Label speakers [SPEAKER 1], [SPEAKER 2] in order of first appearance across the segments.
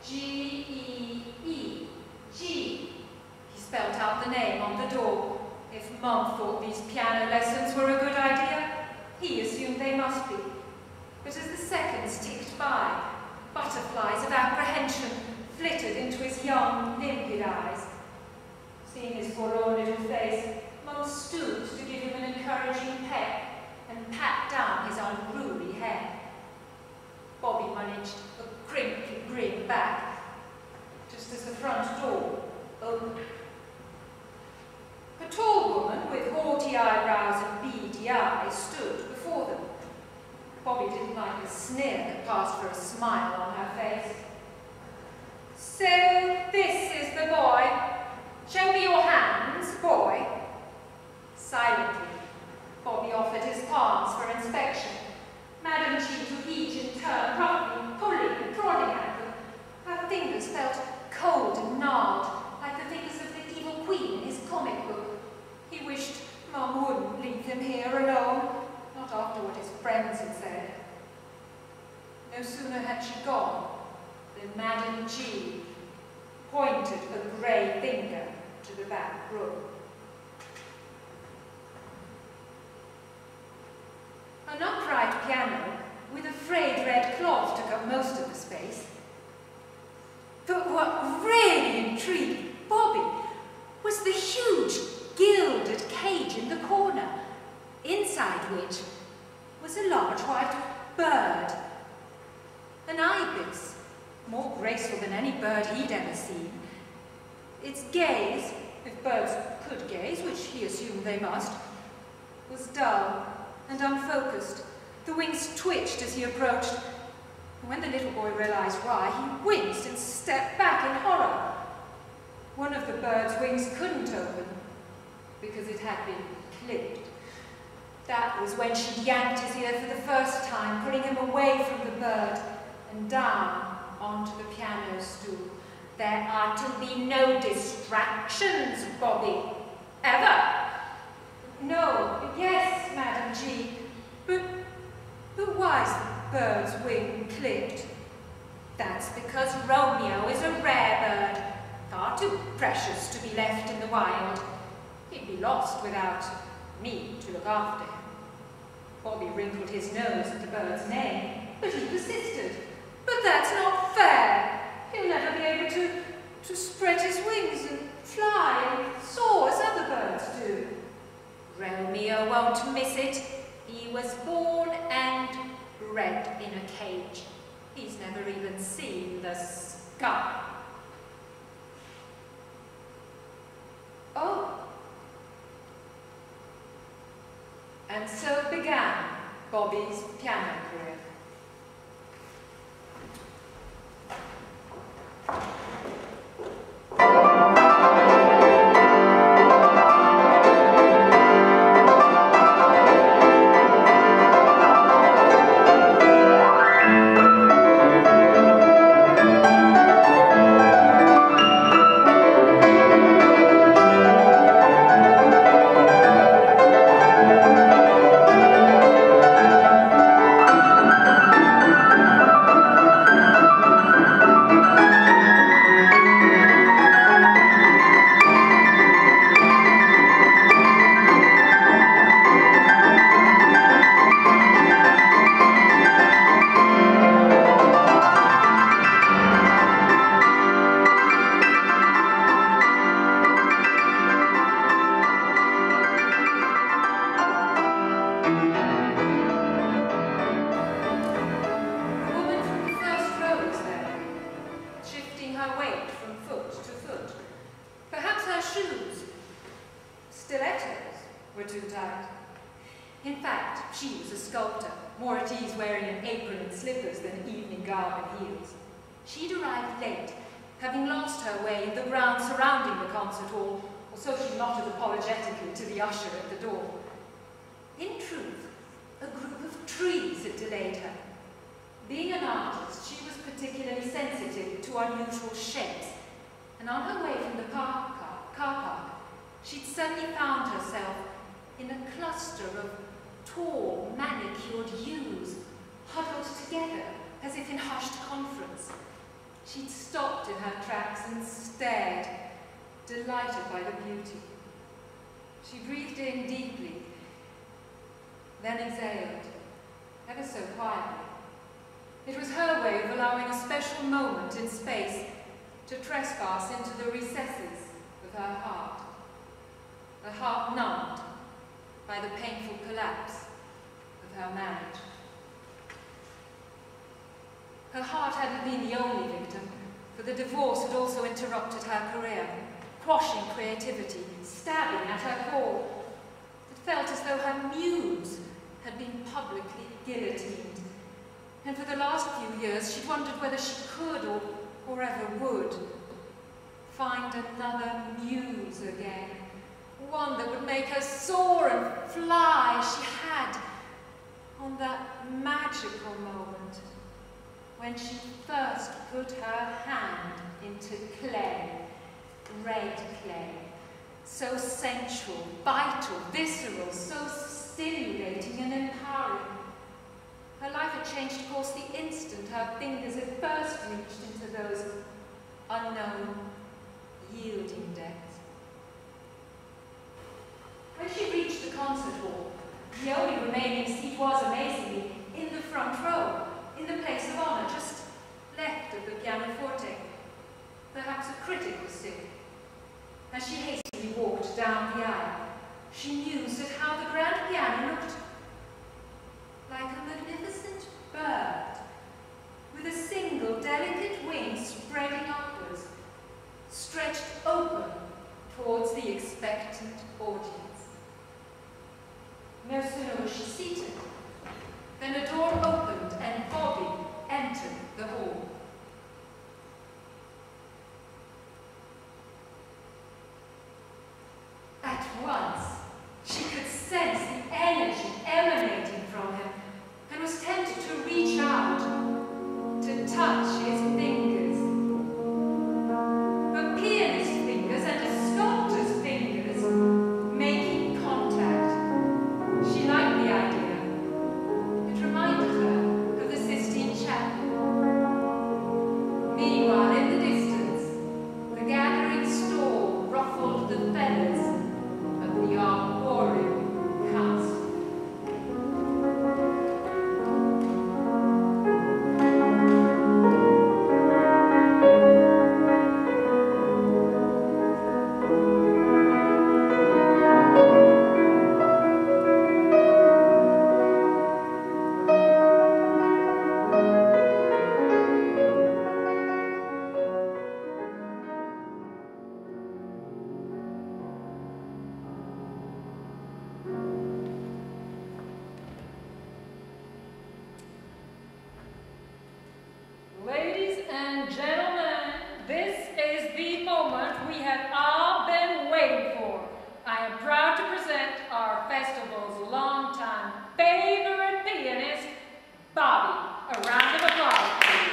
[SPEAKER 1] G-E-E. G. He spelt out the name on the door. If Mum thought these piano lessons were a good idea, he assumed they must be. But as the seconds ticked by, butterflies of apprehension flitted into his young, limpid eyes. Seeing his forlorn little face, Mum stooped to give him an encouraging peck and pat down his unruly hair. Bobby managed a crinkly grin back, just as the front door opened. A tall woman with haughty eyebrows and beady eyes stood before them. Bobby didn't like the sneer that passed for a smile on her face. "So this is the boy. Show me your hands, boy." Silently, Bobby offered his palms for inspection. Madam G took each in turn, roughly pulling and prodding at them. Her fingers felt cold and gnarled, like the fingers of the evil queen in his comic book. He wished Mum wouldn't leave him here alone, not after what his friends had said. No sooner had she gone than Madam G pointed a grey finger to the back room. An upright piano with a frayed red cloth took up most of the space. But what really intrigued Bobby was the huge gilded cage in the corner, inside which was a large white bird. An ibis, more graceful than any bird he'd ever seen. Its gaze, if birds could gaze, which he assumed they must, was dull and unfocused. The wings twitched as he approached, and when the little boy realized why, he winced and stepped back in horror. One of the bird's wings couldn't open because it had been clipped. That was when she yanked his ear for the first time, putting him away from the bird and down onto the piano stool. "There are to be no distractions, Bobby. Ever." "No, yes, Madam G. But why's the bird's wing clipped?" "That's because Romeo is a rare bird, far too precious to be left in the wild. He'd be lost without me to look after him." Bobby wrinkled his nose at the bird's name, but he persisted. "But that's not fair. He'll never be able to spread his wings and fly and soar as other birds do." "Romeo won't miss it. He was born and bred in a cage. He's never even seen the sky." "Oh." And so began Bobby's piano career. In fact, she was a sculptor, more at ease wearing an apron and slippers than evening garb and heels. She'd arrived late, having lost her way in the grounds surrounding the concert hall, or so she nodded apologetically to the usher at the door. In truth, a group of trees had delayed her. Being an artist, she was particularly sensitive to unusual shapes, and on her way from the car park, she'd suddenly found herself in a cluster of tall, manicured yews, huddled together as if in hushed conference. She'd stopped in her tracks and stared, delighted by the beauty. She breathed in deeply, then exhaled, ever so quietly. It was her way of allowing a special moment in space to trespass into the recesses of her heart, a heart numbed by the painful collapse of her marriage. Her heart hadn't been the only victim, for the divorce had also interrupted her career, quashing creativity, stabbing at her core. It felt as though her muse had been publicly guillotined, and for the last few years she'd wondered whether she could or ever would find another muse again, one that would make her soar and fly. She had, on that magical moment, when she first put her hand into clay, red clay, so sensual, vital, visceral, so stimulating and empowering. Her life had changed course the instant her fingers had first reached into those unknown, yielding depths. When she reached the concert hall, the only remaining seat was, amazingly, in the front row, in the place of honor, just left of the pianoforte. Perhaps a critic was sick. As she hastily walked down the aisle, she mused at how the grand piano looked like a magnificent bird, with a single delicate wing spreading upwards, stretched open towards the expectant audience. No sooner was she seated than a door opened and Bobby entered the hall. At once, she could sense the energy emanating from him and was tempted to reach out, to touch his fingers. A pianist's fingers and a sculptor's fingers making contact. She liked the idea. It reminded her of the Sistine Chapel. Meanwhile, in the distance, the gathering storm ruffled the feathers of the arboreal council.
[SPEAKER 2] Ladies and gentlemen, this is the moment we have all been waiting for. I am proud to present our festival's longtime favorite pianist, Bobby. A round of applause, please.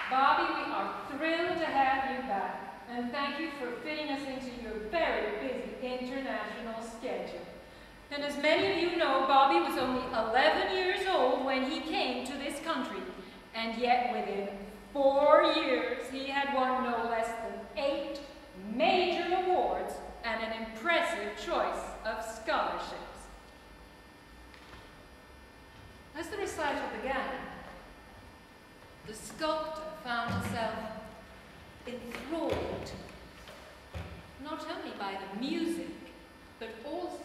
[SPEAKER 2] Bobby, we are thrilled to have you back, and thank you for fitting us into your very busy international schedule. And as many of you know, Bobby was only 11 years old when he came to this country, and yet within 4 years he had won no less than 8 major awards and an impressive choice of scholarships. As the recital began, the sculptor found herself enthralled, not only by the music, but also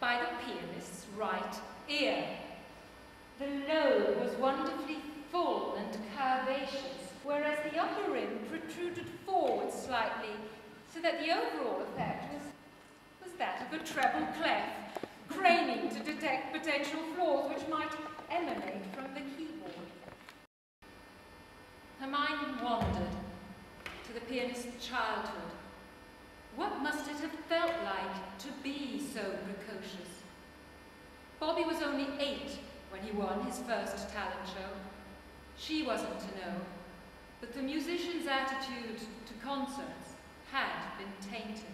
[SPEAKER 2] by the pianist's right ear. The lobe was wonderfully full and curvaceous, whereas the upper rim protruded forward slightly, so that the overall effect was that of a treble clef, craning to detect potential flaws which might emanate from the keyboard. Her mind wandered to the pianist's childhood. What must it have felt like to be so precocious? Bobby was only 8 when he won his first talent show. She wasn't to know, but the musician's attitude to concerts had been tainted.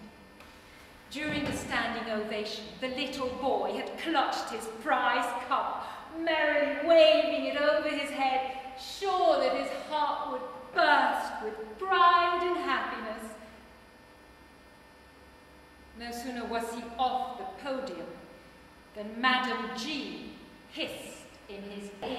[SPEAKER 2] During the standing ovation, the little boy had clutched his prize cup, merrily waving it over his head, sure that his heart would burst with pride and happiness. No sooner was he off the podium than Madame G hissed in his ear.